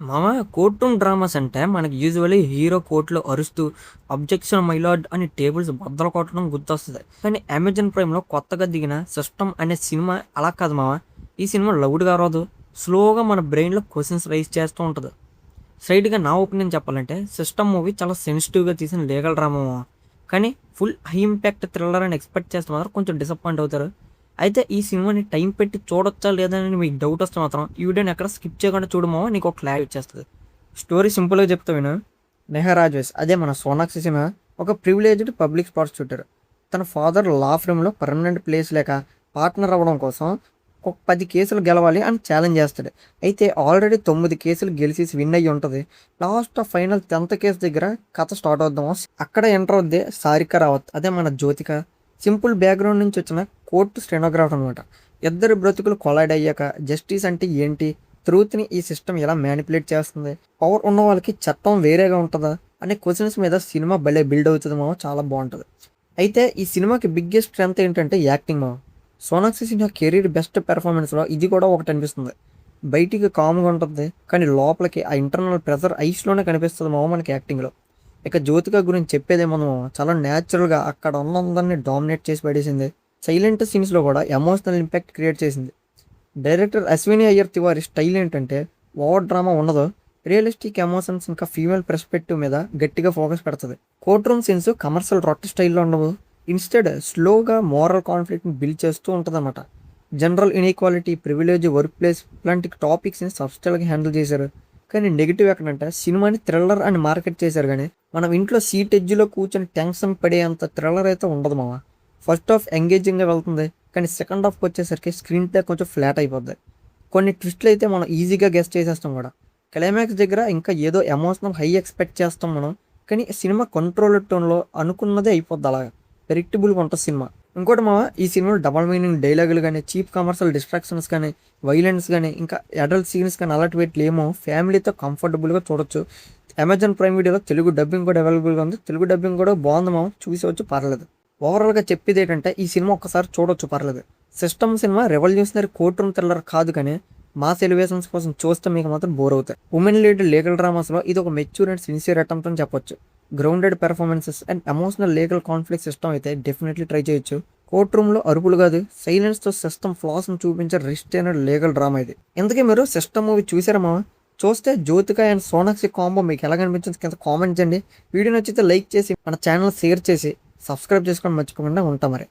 మామ court room dramas అంటే మనకి యూజువల్లీ హీరో కోర్టులో అరుస్తూ అబ్జెక్షన్ మైలార్డ్ అని టేబుల్స్ బద్దలు కొట్టడం గుర్తొస్తుంది. కానీ అమెజాన్ ప్రైమ్లో కొత్తగా దిగిన సిస్టమ్ అనే సినిమా అలా కాదు మామ. ఈ సినిమా లౌడ్గా రాదు, స్లోగా మన బ్రెయిన్లో క్వశ్చన్స్ రైజ్ చేస్తూ ఉంటుంది. స్ట్రైట్గా నా ఒపీనియన్ చెప్పాలంటే సిస్టమ్ మూవీ చాలా సెన్సిటివ్గా తీసిన లీగల్ డ్రామా మామ. కానీ ఫుల్ హై ఇంపాక్ట్ థ్రిల్లర్ అని ఎక్స్పెక్ట్ చేస్తే మాత్రం కొంచెం డిసప్పాయింట్ అవుతారు. అయితే ఈ సినిమాని టైం పెట్టి చూడొచ్చా లేదా అని మీకు డౌట్ వస్తే మాత్రం ఈ వీడియోని ఎక్కడ స్కిప్ చేయకుండా చూడమో నీకు ఒక క్లారిటీ వచ్చేస్తుంది. స్టోరీ సింపుల్గా చెప్తా విను. నెహరాజ్ అదే మన సోనాక్షి సిన్హా ఒక ప్రివిలేజ్డ్ పబ్లిక్ ప్రాసిక్యూటర్. తన ఫాదర్ లా ఫ్రేమ్లో పర్మనెంట్ ప్లేస్ లేక పార్ట్నర్ అవ్వడం కోసం ఒక 10 కేసులు గెలవాలి అని ఛాలెంజ్ చేస్తాడు. అయితే ఆల్రెడీ 9 కేసులు గెలిచి విన్ అయ్యి ఉంటుంది. లాస్ట్ ఫైనల్ 10th కేసు దగ్గర కథ స్టార్ట్ అవుద్దాము. అక్కడ ఎంటర్ అవుద్ది సారిక రావత్, అదే మన జ్యోతిక. సింపుల్ బ్యాక్గ్రౌండ్ నుంచి వచ్చిన కోర్టు స్టెనోగ్రాఫర్ అనమాట. ఇద్దరు బ్రతుకులు కొలైడ్ అయ్యాక జస్టిస్ అంటే ఏంటి, ట్రూత్ని ఈ సిస్టమ్ ఎలా మ్యానిపులేట్ చేస్తుంది, పవర్ ఉన్న వాళ్ళకి చట్టం వేరేగా ఉంటుందా అనే క్వశ్చన్స్ మీద సినిమా భలే బిల్డ్ అవుతుంది మామ. చాలా బాగుంటుంది. అయితే ఈ సినిమాకి బిగ్గెస్ట్ స్ట్రెంత్ ఏంటంటే యాక్టింగ్ మామ. సోనాక్షి సిన్హా కెరీర్ బెస్ట్ పెర్ఫార్మెన్స్లో ఇది కూడా ఒకటి అనిపిస్తుంది. బయటికి కామ్గా ఉంటుంది కానీ లోపలికి ఆ ఇంటర్నల్ ప్రెషర్ ఐస్లోనే కనిపిస్తుంది మామ మనకి యాక్టింగ్లో. ఇక జ్యోతిక గురించి చెప్పేదేమో చాలా న్యాచురల్గా అక్కడ ఉన్నందరినీ డామినేట్ చేసి పడేసింది. సైలెంట్ సీన్స్లో కూడా ఎమోషనల్ ఇంపాక్ట్ క్రియేట్ చేసింది. డైరెక్టర్ అశ్విని అయ్యర్ తివారి స్టైల్ ఏంటంటే ఓవర్ డ్రామా ఉండదు, రియలిస్టిక్ ఎమోషన్స్ ఇంకా ఫీమేల్ పర్స్పెక్టివ్ మీద గట్టిగా ఫోకస్ పెడుతుంది. కోర్ట్ రూమ్ సీన్స్ కమర్షియల్ రొట్టె స్టైల్లో ఉండవు. ఇన్స్టెడ్ స్లోగా మోరల్ కాన్ఫ్లిక్ట్ని బిల్డ్ చేస్తూ ఉంటుంది అన్నమాట. General inequality, privilege, work place ఇలాంటి టాపిక్స్ని సబ్స్టైల్గా హ్యాండిల్ చేశారు. కానీ నెగిటివ్ ఎక్కడంటే సినిమాని థ్రిల్లర్ అని మార్కెట్ చేశారు కానీ మనం ఇంట్లో సీట్ ఎడ్జ్లో కూర్చొని టెన్షన్ పడేంత థ్రిల్లర్ అయితే ఉండదు మామ. ఫస్ట్ హాఫ్ ఎంగేజింగ్గా వెళ్తుంది కానీ సెకండ్ హాఫ్కి వచ్చేసరికి స్క్రీన్ ప్లే కొంచెం ఫ్లాట్ అయిపోద్ది. కొన్ని ట్విస్ట్లు అయితే మనం ఈజీగా గెస్ట్ చేసేస్తాం కూడా. క్లైమాక్స్ దగ్గర ఇంకా ఏదో ఎమోషనల్ హై ఎక్స్పెక్ట్ చేస్తాం మనం, కానీ సినిమా కంట్రోల్ టోన్లో అనుకున్నదే అయిపోద్ది. అలాగా ప్రెడిక్టబుల్గా ఉంటుంది సినిమా. ఇంకోటి మామ, ఈ సినిమాలో డబల్ మీనింగ్ డైలాగులు కానీ, చీప్ కమర్షియల్ డిస్ట్రాక్షన్స్ కానీ, వైలెన్స్ కానీ, ఇంకా అడల్ట్ సీన్స్ కానీ అలాంటి వీటిలో ఏమో ఫ్యామిలీతో కంఫర్టబుల్గా చూడొచ్చు. అమెజాన్ ప్రైమ్ వీడియోలో తెలుగు డబ్బింగ్ కూడా అవైలబుల్గా ఉంది. తెలుగు డబ్బింగ్ కూడా బాగుంది మామ, చూసేవచ్చు, పర్లేదు. ఓవరాల్గా చెప్పేది ఏంటంటే ఈ సినిమా ఒక్కసారి చూడొచ్చు, పర్లేదు. System cinema revolutionary court room thriller కాదు కానీ మాస్ ఎలివేషన్స్ కోసం చూస్తే మీకు మాత్రం బోర్ అవుతాయి. ఉమెన్ లీడ్ లీగల్ డ్రామాస్లో ఇది ఒక మెచ్యూర్ అండ్ సిన్సియర్ అటెంప్ట్ అని చెప్పొచ్చు. Grounded performances and emotional legal conflict system అయితే డెఫినెట్లీ ట్రై చేయొచ్చు. కోర్ట్ రూమ్లో అరుపులు కాదు, సైలెన్స్తో సిస్టమ్ ఫ్లాస్ని చూపించే రిస్టైనడ్ లీగల్ డ్రామా ఇది. ఇంతకీ మీరు సిస్టమ్ మూవీ చూసారా మామ? చూస్తే జ్యోతిక అండ్ సోనాక్షి కాంబో మీకు ఎలా కనిపించింది కింద కామెంట్ చేయండి. వీడియో నచ్చితే లైక్ చేసి మన ఛానల్ షేర్ చేసి సబ్స్క్రైబ్ చేసుకోవడం మర్చిపోకుండా ఉంటాం మరి.